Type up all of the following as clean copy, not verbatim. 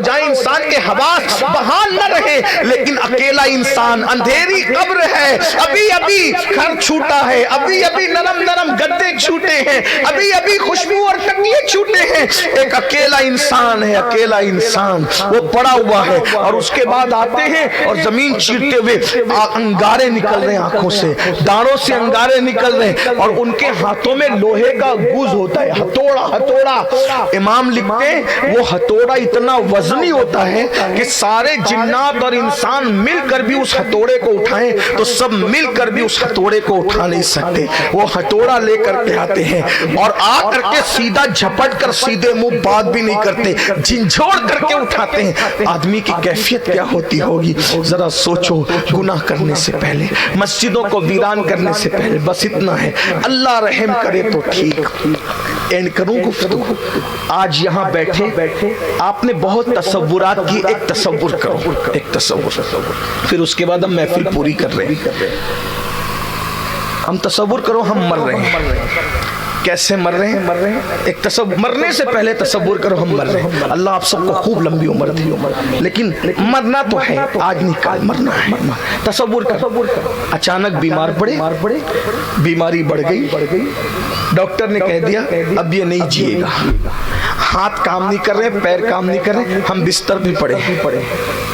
جائیں، انسان کے حواس بحال نہ رہے، لیکن اکیلا انسان، اندھیری قبر ہے، ابھی ابھی گھر چھوٹا ہے، ابھی ابھی نرم نرم گدے چھوٹے ہیں، ابھی ابھی خوشبو اور تکیے چھوٹے ہیں، ایک اکیلا انسان ہے، اکیلا انسان وہ پڑا ہوا ہے، اور اس کے بعد آتے ہیں اور زمین چیرتے ہوئے انگارے نکل رہے ہیں آنکھوں سے، داڑوں سے انگارے نکل رہے ہیں، اور ان کے ہاتھوں میں لوہے کا گوز ہوتا ہے، ہتھوڑا ہتھوڑا۔ امام لکھتے ہیں وہ ہتھوڑا اتنا وزنی ہوتا ہے کہ سارے جنات اور انسان مل کر بھی اس ہتھوڑے کو اٹھائیں تو سب مل کر بھی اس ہتھوڑے کو اٹھا نہیں سکتے۔ وہ ہتھوڑا لے کر کے آتے ہیں اور آ کر کے سیدھا جھپٹ کر سیدھے منہ بات بھی نہیں کرتے، جھنجھوڑ کر کے اٹھاتے ہیں۔ آدمی کی کیفیت کیا ہوتی ہوگی ذرا سوچو، گناہ کرنے سے پہلے، مسجدوں کو ویران کرنے سے پہلے، بس اتنا ہے، اللہ رحم کرے تو ٹھیک۔ اینڈ کروں گفتگو، آج یہاں بیٹھے آپ نے بہت تصورات کی، ایک تصور کرو، ایک تصور، پھر اس کے بعد ہم محفل پوری کر رہے ہیں۔ ہم تصور کرو ہم مر رہے ہیں، کیسے مر رہے ہیں؟ ایک تصور، مرنے سے پہلے تصور کرو ہم مر رہے ہیں۔ اللہ آپ سب کو خوب لمبی عمر دی، لیکن مرنا تو ہے، آج نہیں کل مرنا ہے۔ تصور کرو اچانک بیمار پڑے، بیماری بڑھ گئی، ڈاکٹر نے کہہ دیا اب یہ نہیں جیے گا، ہاتھ کام نہیں کر رہے، پیر کام نہیں کر رہے، ہم بستر پہ پڑے۔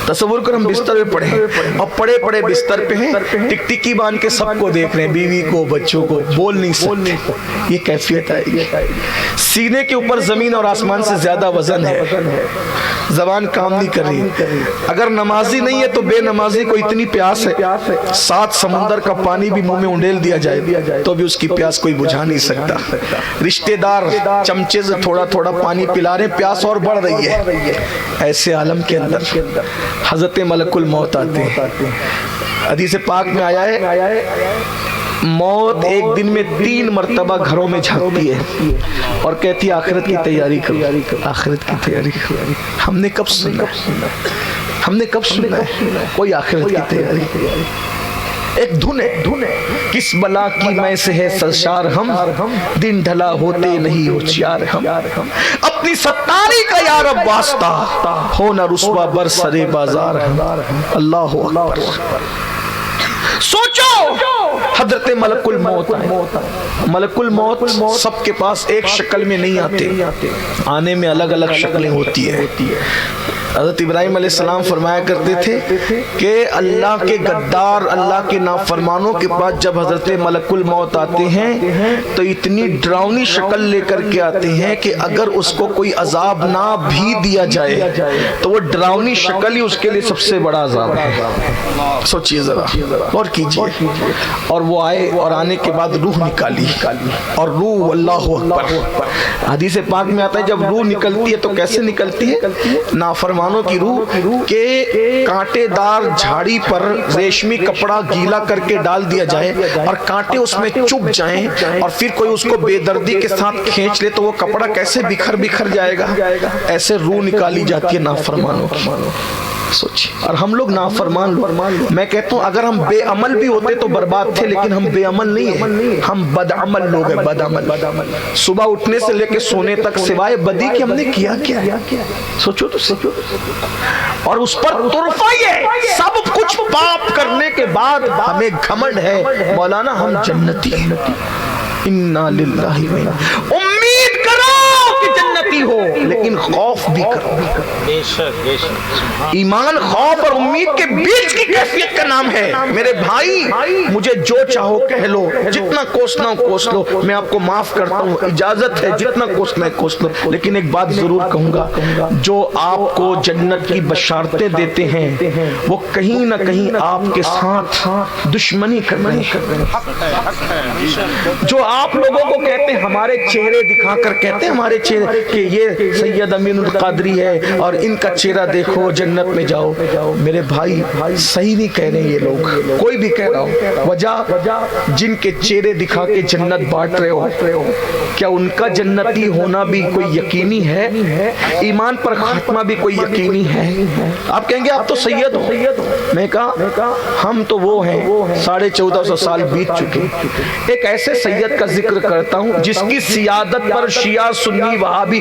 تصور کر ہم بستر پہ پڑے ہیں اور پڑے پڑے بستر پہ ہیں، ٹک ٹکی باندھ کے سب کو دیکھ رہے ہیں، بیوی کو، بچوں کو، بول نہیں سکتے۔ یہ کیفیت آئے گی، سینے کے اوپر زمین اور آسمان سے زیادہ وزن ہے، زبان کام نہیں کر رہی۔ اگر نمازی نہیں ہے تو بے نمازی کو اتنی پیاس ہے، 7 سمندر کا پانی بھی منہ میں انڈیل دیا جائے تو بھی اس کی پیاس کوئی بجھا نہیں سکتا۔ رشتہ دار چمچے سے تھوڑا تھوڑا پانی پلا رہے، پیاس اور بڑھ رہی ہے۔ ایسے عالم کے اندر حضرت ملک الموت آتے ہیں۔ حدیث پاک میں آیا ہے موت ایک دن میں 3 مرتبہ گھروں میں جھانکتی ہے اور کہتی ہے آخرت کی تیاری کرو، آخرت کی تیاری کرو۔ ہم نے کب سنا؟ ہم نے کب سنا ہے کوئی آخرت کی تیاری؟ ایک دھن ہے، کس بلا کی میں سے ہے سرشار ہم، دن ڈھلا ہوتے نہیں ہوشیار ہم، اپنی ستاری کا یا رب واسطہ، ہونا رسوا بر سرے بازار ہم۔ اللہ اکبر۔ سوچو حضرت ملک الموت آئے۔ ملک الموت سب کے پاس ایک شکل میں نہیں آتے، آنے میں الگ الگ شکلیں ہوتی ہیں۔ حضرت ابراہیم علیہ السلام فرمایا کرتے تھے کہ اللہ کے غدار، اللہ کے نافرمانوں کے پاس جب حضرت ملک الموت آتے ہیں تو اتنی ڈراؤنی شکل لے کر کے آتے ہیں کہ اگر اس کو کوئی عذاب نہ بھی دیا جائے تو وہ ڈراؤنی شکل ہی اس کے لیے سب سے بڑا عذاب ہے۔ سوچئے ذرا اور کیجئے۔ اور وہ آئے اور آنے کے بعد روح نکالی، اور روح، اللہ اکبر، حدیث پاک میں آتا ہے جب روح نکلتی ہے تو کیسے نکلتی ہے؟ نافرمانوں کی روح کے کانٹے دار جھاڑی پر ریشمی کپڑا گیلا کر کے ڈال دیا جائے اور کانٹے اس میں چپ جائیں، اور پھر کوئی اس کو بے دردی کے ساتھ کھینچ لے تو وہ کپڑا کیسے بکھر بکھر جائے گا۔ ایسے روح نکالی جاتی ہے نافرمانوں کی۔ سوچیں، اور ہم لوگ نافرمان لوگ، میں کہتا ہوں اگر ہم بے عمل بھی ہوتے تو برباد تھے، لیکن ہم بے عمل نہیں ہیں، ہم بد عمل لوگ ہیں، بد عمل۔ صبح اٹھنے سے لے کے سونے تک سوائے بدی کہ ہم نے کیا کیا؟ سوچو تو سوچو۔ اور اس پر طرفہ یہ سب کچھ پاپ کرنے کے بعد ہمیں گھمنڈ ہے مولانا ہم جنتی ہیں۔ انا للہ و انا، امید کرو کہ جنتی ہو لیکن خوف بھی کرو۔ ایمان خوف اور امید کے بیچ کی کیفیت کا نام ہے۔ میرے بھائی مجھے جو چاہو کہہ لو، جتنا کوسنا ہو کوس لو، میں آپ کو معاف کرتا ہوں، اجازت ہے، جتنا کوسنا ہے کوس لو، لیکن ایک بات ضرور کہوں گا، جو آپ کو جنت کی بشارتیں دیتے ہیں وہ کہیں نہ کہیں آپ کے ساتھ دشمنی کر رہے ہیں۔ جو آپ لوگوں کو کہتے ہیں، ہمارے چہرے دکھا کر کہتے ہیں ہمارے چہرے کہ یہ سید امین القادری ہے اور ان کا چہرہ دیکھو جنت میں جاؤ، میرے بھائی صحیح نہیں کہہ رہے یہ لوگ، کوئی بھی کہہ رہا ہو۔ وجہ جن کے چہرے دکھا کے جنت بانٹ رہے ہو، کیا ان کا جنتی ہونا بھی کوئی یقینی ہے؟ ایمان پر خاتمہ بھی کوئی یقینی ہے؟ آپ کہیں گے آپ تو سید ہو، میں کہا ہم تو وہ ہیں 1450 سال بیت چکے۔ ایک ایسے سید کا ذکر کرتا ہوں جس کی سیادت پر شیعہ سنی وہابی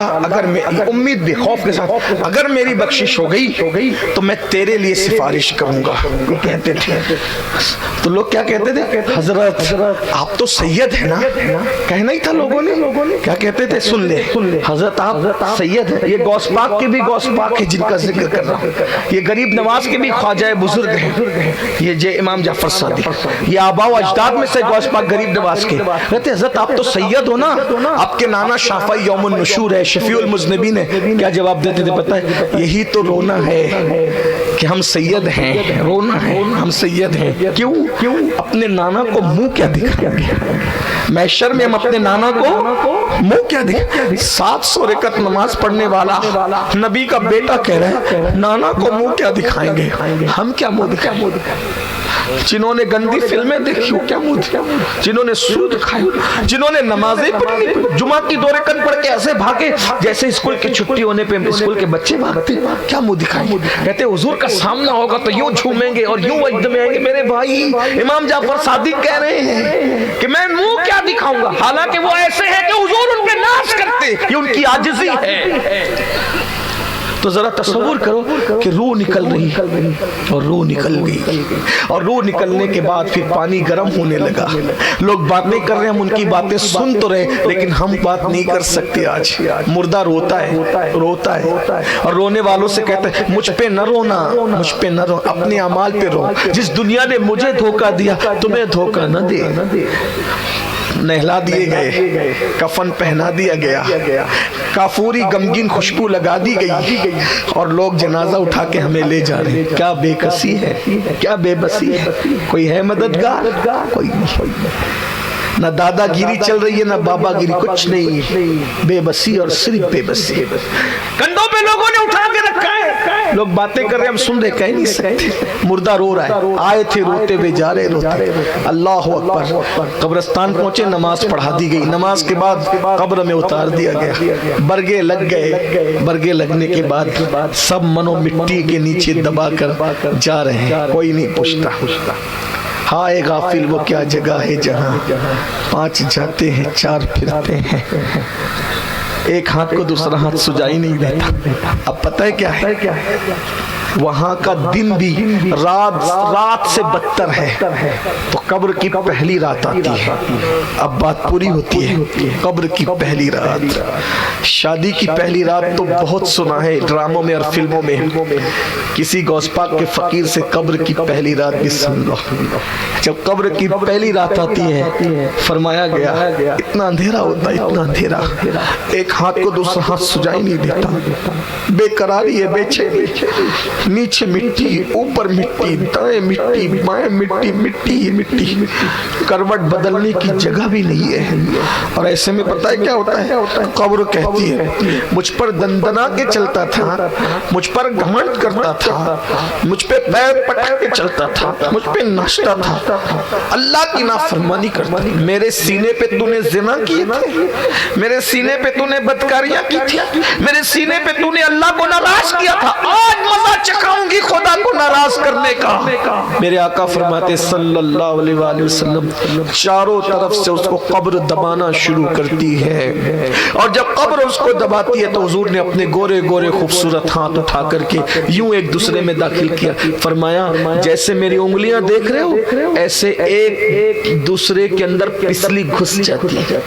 اگر امید بھی خوف کے ساتھ اگر میری بخشش ہو گئی تو میں تیرے لیے سفارش کروں گا. یہ کہتے تھے. تو لوگ کیا کہتے تھے؟ حضرت آپ تو سید ہیں نا. کہنا ہی تھا لوگوں نے. کیا کہتے تھے؟ سن لے حضرت آپ سید ہیں. یہ غوث پاک کے بھی غوث پاک ہے جن کا ذکر کر رہا ہوں. یہ غریب نواز کے بھی خواجہ بزرگ ہیں. یہ جے امام جعفر صادق. یہ آبا و اجداد میں سے غوث پاک غریب نواز کے. کہتے حضرت آپ تو سید ہو نا. آپ کے نانا شافعی یوم النشور ہے, شفیع المذنبین ہے. کیا جواب دیتے تھے پتہ ہے؟ یہی تو رونا ہے کہ ہم سید ہیں. رونا ہے ہم سید ہیں. کیوں؟ اپنے نانا کو منہ کیا دکھائیں گے محشر میں؟ ہم اپنے نانا کو منہ کیا دکھائیں؟ 700 رکعت نماز پڑھنے والا نبی کا بیٹا کہہ رہا ہے نانا کو منہ کیا دکھائیں گے؟ ہم کیا منہ دکھائیں؟ جنہوں نے گندی فلمیں دیکھی وہ کیا منہ دکھائیں؟ جنہوں نے سود کھائی, جنہوں نے نمازیں پڑھی, جمعہ کی 2 رکعت پڑھ کے ایسے بھاگے جیسے اسکول کی چھٹی ہونے پہ اسکول کے بچے بھاگتے, کیا منہ دکھائیں؟ کہتے حضور کا سامنا ہوگا تو یوں جھومیں گے اور یوں وجد میں آئیں گے. میرے بھائی امام جعفر صادق کہہ رہے ہیں کہ میں منہ کیا دکھاؤں گا, حالانکہ وہ ایسے ہیں کہ حضور ان پہ ناز کرتے. یہ ان کی عاجزی ہے. تو ذرا تصور کرو کہ روح نکل رہی اور روح نکل گئی, اور روح نکلنے کے بعد پھر پانی گرم ہونے لگا. لوگ باتیں کر رہے ہیں, ہم ان کی باتیں سن تو رہے لیکن ہم بات نہیں کر سکتے. آج مردہ روتا ہے اور رونے والوں سے کہتا ہے مجھ پہ نہ رونا, مجھ پہ نہ رو, اپنے اعمال پہ رو. جس دنیا نے مجھے دھوکہ دیا تمہیں دھوکہ نہ دے. نہلا دیے گئے, کفن پہنا دیا گیا, کافوری غمگین خوشبو لگا دی گئی اور لوگ جنازہ اٹھا کے ہمیں لے جا رہے ہیں. کیا بے کسی ہے, کیا بے بسی ہے. کوئی ہے مددگار؟ کوئی نہیں. نہ دادا گیری چل رہی ہے نہ بابا گیری, کچھ نہیں. بے بسی اور صرف بے بسی. کندھوں پہ لوگوں نے اٹھا کے رکھا ہے. لوگ باتیں کر رہے ہیں, ہم سن رہے, کہہ نہیں سکتے. مردہ رو رہا ہے. آئے تھے روتے ہوئے جا رہے روتے. اللہ اکبر. قبرستان پہنچے, نماز پڑھا دی گئی. نماز کے بعد قبر میں اتار دیا گیا. برگے لگ گئے. برگے لگنے کے بعد سب منو مٹی کے نیچے دبا کر جا رہے ہیں. کوئی نہیں پوچھتا. ہائے غافل وہ کیا جگہ ہے جہاں 5 جاتے ہیں 4 پھرتے ہیں. ایک ہاتھ کو دوسرا ہاتھ سجائی نہیں دیتا. اب پتہ ہے کیا ہے؟ وہاں کا دن بھی رات سے بدتر ہے. تو قبر کی پہلی رات آتی ہے. اب بات پوری ہوتی ہے. قبر کی پہلی رات, شادی کی پہلی رات تو بہت سنا ہے ڈراموں میں اور فلموں میں. کسی غوث پاک کے فقیر سے قبر کی پہلی رات بھی سن لو. جب قبر کی پہلی رات آتی ہے فرمایا گیا اتنا اندھیرا ہوتا ہے, اتنا اندھیرا, ایک ہاتھ کو دوسرا ہاتھ سجائی نہیں دیتا. بے قراری ہے, بے چینی. نیچے مٹی, اوپر مٹی, دائیں مٹی, بائیں مٹی, مٹی مٹی. کروٹ بدلنے کی جگہ بھی نہیں ہے. اور ایسے میں پتہ ہے کیا ہوتا ہے؟ قبر کہتی ہے مجھ پر دندنا کے چلتا تھا, مجھ پر گھمنڈ کرتا تھا, مجھ پہ پیر پٹک کے چلتا تھا, مجھ پہ ناشتا تھا, اللہ کی نافرمانی کرتا. میرے سینے پہ تو نے زنا کیے تھے, میرے سینے پہ تو نے بدکاریاں کی تھی, میرے سینے پہ تو نے اللہ کو ناراض کیا تھا. آج مزہ چکھاؤں گی خدا کو ناراض کرنے کا. میرے آقا فرماتے صلی اللہ علیہ وآلہ وسلم چاروں طرف سے اس کو قبر دبانا شروع کرتی ہے, اور جب قبر اس کو دباتی ہے تو حضور نے اپنے گورے گورے خوبصورت ہاتھ اٹھا کر کے یوں ایک دوسرے میں داخل کیا. فرمایا جیسے میری انگلیاں دیکھ رہے ہو ایسے ایک دوسرے کے اندر پسلی گھس جاتی ہے.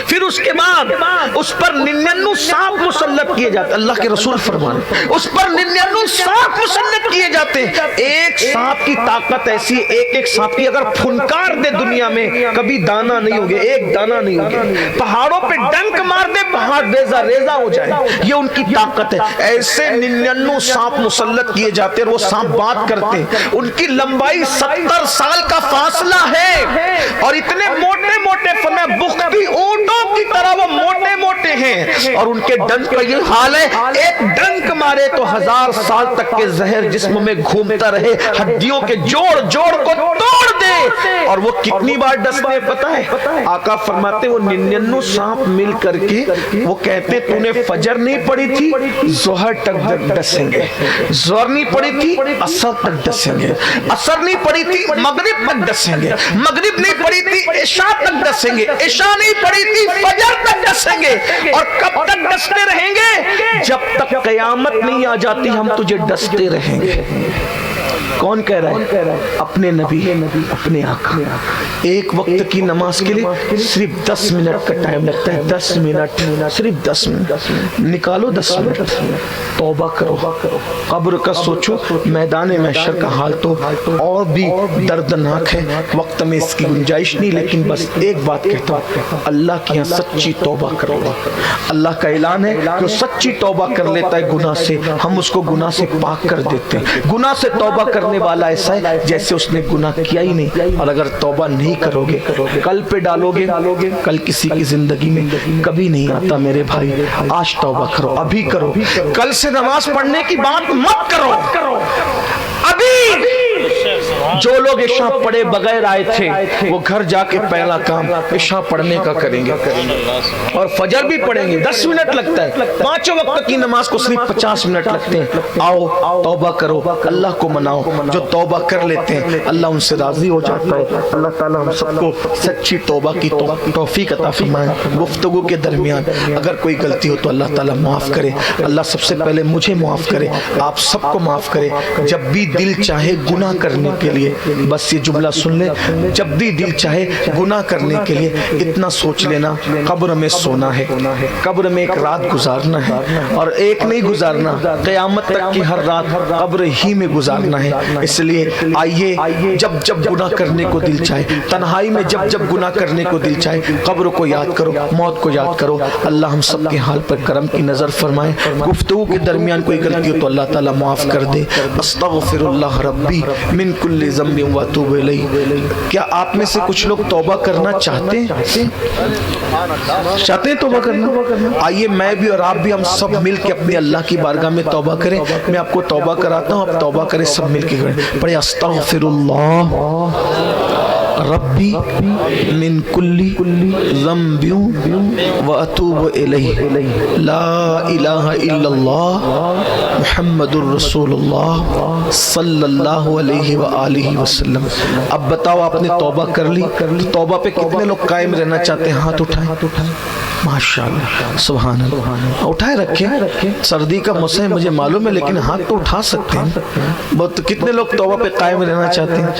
پھر اس کے بعد اس پر 99 سانپ مسلط کیے جاتے. اللہ کے رسول فرمانے اس پر 99 سانپ مسلط کیے جاتے. ایک سانپ کی طاقت ایسی, ایک سانپ کی اگر پھنکار دے دنیا میں کبھی دانا نہیں ہوگے, ایک دانا نہیں ہوگے. پہاڑوں پہ ڈنک مار دے پہاڑ ریزہ ریزہ ہو جائے, یہ ان کی طاقت ہے. ایسے 99 سانپ مسلط کیے جاتے اور وہ سانپ بات کرتے. ان کی لمبائی 70 سال کا فاصلہ ہے اور اتنے موٹے موٹے فرمایا بختی اونٹوں کی طرح وہ موٹے موٹے ہیں, اور ان کے ڈنک کا یہ حال ہے ایک ڈنک مارے تو 1000 سال تک کے زہر جسم میں گھومتا رہے، ہڈیوں کے جوڑ جوڑ کو توڑ دے۔ اور وہ کتنی بار ڈستے ہیں پتہ ہے؟ آقا فرماتے وہ 99 سانپ مل کر کے وہ کہتے تو نے فجر نہیں پڑھی تھی، ظہر تک ڈسیں گے، ظہر نہیں پڑھی تھی عصر تک ڈسیں گے، عصر نہیں پڑھی تھی مغرب تک ڈسیں گے، مغرب نہیں پڑھی تھی عشاء تک ڈسیں گے، عشاء نہیں پڑھی تھی فجر تک ڈسیں گے۔ اور کب تک ڈستے رہیں گے؟ جب تک قیامت نہیں آ جاتی ہم تجھے ڈستے رہیں گے۔ کون کہہ رہا ہے؟ اپنے نبی، اپنے آقا۔ ایک وقت کی نماز کے لیے صرف 10 منٹ کا ٹائم لگتا ہے، 10 منٹ، صرف 10 منٹ نکالو، 10 منٹ توبہ کرو، قبر کا سوچو۔ میدان محشر کا حال تو اور بھی دردناک ہے، وقت میں اس کی گنجائش نہیں، لیکن بس ایک بات کہتا ہوں، اللہ کی یہاں سچی توبہ کرو۔ اللہ کا اعلان ہے کہ سچی توبہ کر لیتا ہے گناہ سے، ہم اس کو گناہ سے پاک کر دیتے ہیں۔ گناہ سے توبہ کرنے والا ایسا ہے جیسے اس نے گناہ کیا ہی نہیں۔ اور اگر توبہ نہیں کرو گے، کل پہ ڈالو گے، کل کسی کی زندگی میں کبھی نہیں آتا۔ میرے بھائی آج توبہ کرو، ابھی کرو، کل سے نماز پڑھنے کی بات مت کرو، ابھی۔ جو لوگ عشاء پڑھے بغیر آئے تھے وہ گھر جا کے پہلا کام عشاء پڑھنے کا کریں گے، اور فجر بھی پڑھیں گے۔ 10 منٹ لگتا ہے، 5 وقت کی نماز کو صرف 50 منٹ لگتے ہیں۔ آؤ توبہ کرو، اللہ کو مناؤ۔ جو توبہ کر لیتے ہیں اللہ ان سے راضی ہو جاتا ہے۔ اللہ تعالیٰ ہم سب کو سچی توبہ کی توفیق عطا فرمائے۔ گفتگو کے درمیان اگر کوئی غلطی ہو تو اللہ تعالیٰ معاف کرے۔ اللہ سب سے پہلے مجھے معاف کرے، آپ سب کو معاف کرے۔ جب بھی دل چاہے گناہ کرنے کے لیے، بس یہ جملہ سن لے، جب بھی دل چاہے گناہ کرنے کے لیے اتنا سوچ لینا، قبر میں سونا ہے، قبر میں ایک رات گزارنا ہے، اور ایک نہیں گزارنا، قیامت تک کی ہر رات قبر ہی میں گزارنا ہے۔ اس لیے آئیے جب جب گناہ کرنے کو دل چاہے، تنہائی میں جب جب گناہ کرنے کو دل چاہے، قبر کو یاد کرو، موت کو یاد کرو۔ اللہ ہم سب کے حال پر کرم کی نظر فرمائے۔ گفتگو کے درمیان کوئی غلطی ہو تو اللہ تعالیٰ معاف کر دے۔ استغفر اللہ ربی من کل ذنب واتوب الیہ۔ کیا آپ میں سے کچھ لوگ توبہ کرنا چاہتے ہیں؟ توبہ کرنا؟ آئیے میں بھی اور آپ بھی ہم سب مل کے اپنے اللہ کی بارگاہ میں توبہ کریں۔ میں آپ کو توبہ کراتا ہوں، آپ توبہ کریں، سب مل کے کریں۔ پڑھیں استغفر اللہ ربی من کل ذنب واتوب الیہ، لا الہ الا اللہ محمد الرسول اللہ صلی اللہ علیہ وآلہ وسلم۔ اب بتاؤ آپ نے توبہ کر لی، توبہ پہ کتنے لوگ قائم رہنا چاہتے ہیں؟ ہاتھ اٹھائیں۔ ماشاءاللہ، سبحان اللہ، اٹھائے رکھیں۔ سردی کا موسم ہے مجھے معلوم ہے، لیکن ہاتھ تو اٹھا سکتے ہیں۔ بہت کتنے لوگ توبہ پہ قائم رہنا چاہتے ہیں؟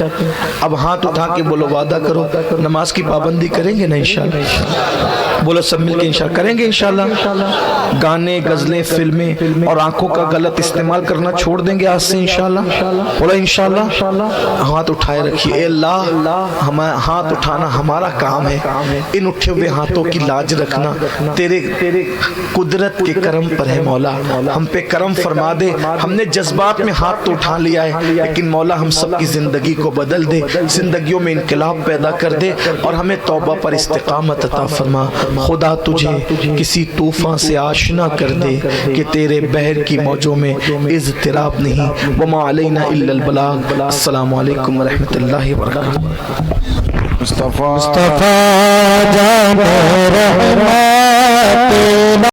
اب ہاتھ اٹھا کے بولو وعدہ کرو نماز کی پابندی کریں گے نا انشاءاللہ؟ بولو سب مل کے انشاءاللہ کریں گے انشاءاللہ۔ گانے، غزلیں، فلمیں اور آنکھوں کا غلط استعمال کرنا چھوڑ دیں گے آج سے انشاءاللہ۔ بولو انشاءاللہ۔ ہاتھ اٹھائے رکھیے۔ اے اللہ، ہاتھ اٹھانا ہمارا کام ہے، ان اٹھے ہوئے ہاتھوں کی لاج رکھنا تیرے قدرت کے کرم پر ہے مولا۔ ہم پہ کرم فرما دے، ہم نے جذبات میں ہاتھ تو اٹھا لیا ہے، لیکن مولا ہم سب کی زندگی کو بدل دے، زندگیوں میں انقلاب پیدا کر دے، اور ہمیں توبہ پر استقامت عطا فرما۔ خدا تجھے کسی طوفان سے آشنا کر دے کہ تیرے بحر کی موجوں میں اضطراب نہیں۔ وما علینا الا البلاغ۔ السلام علیکم ورحمۃ اللہ وبرکاتہ۔ مصطفیٰ جان رحمت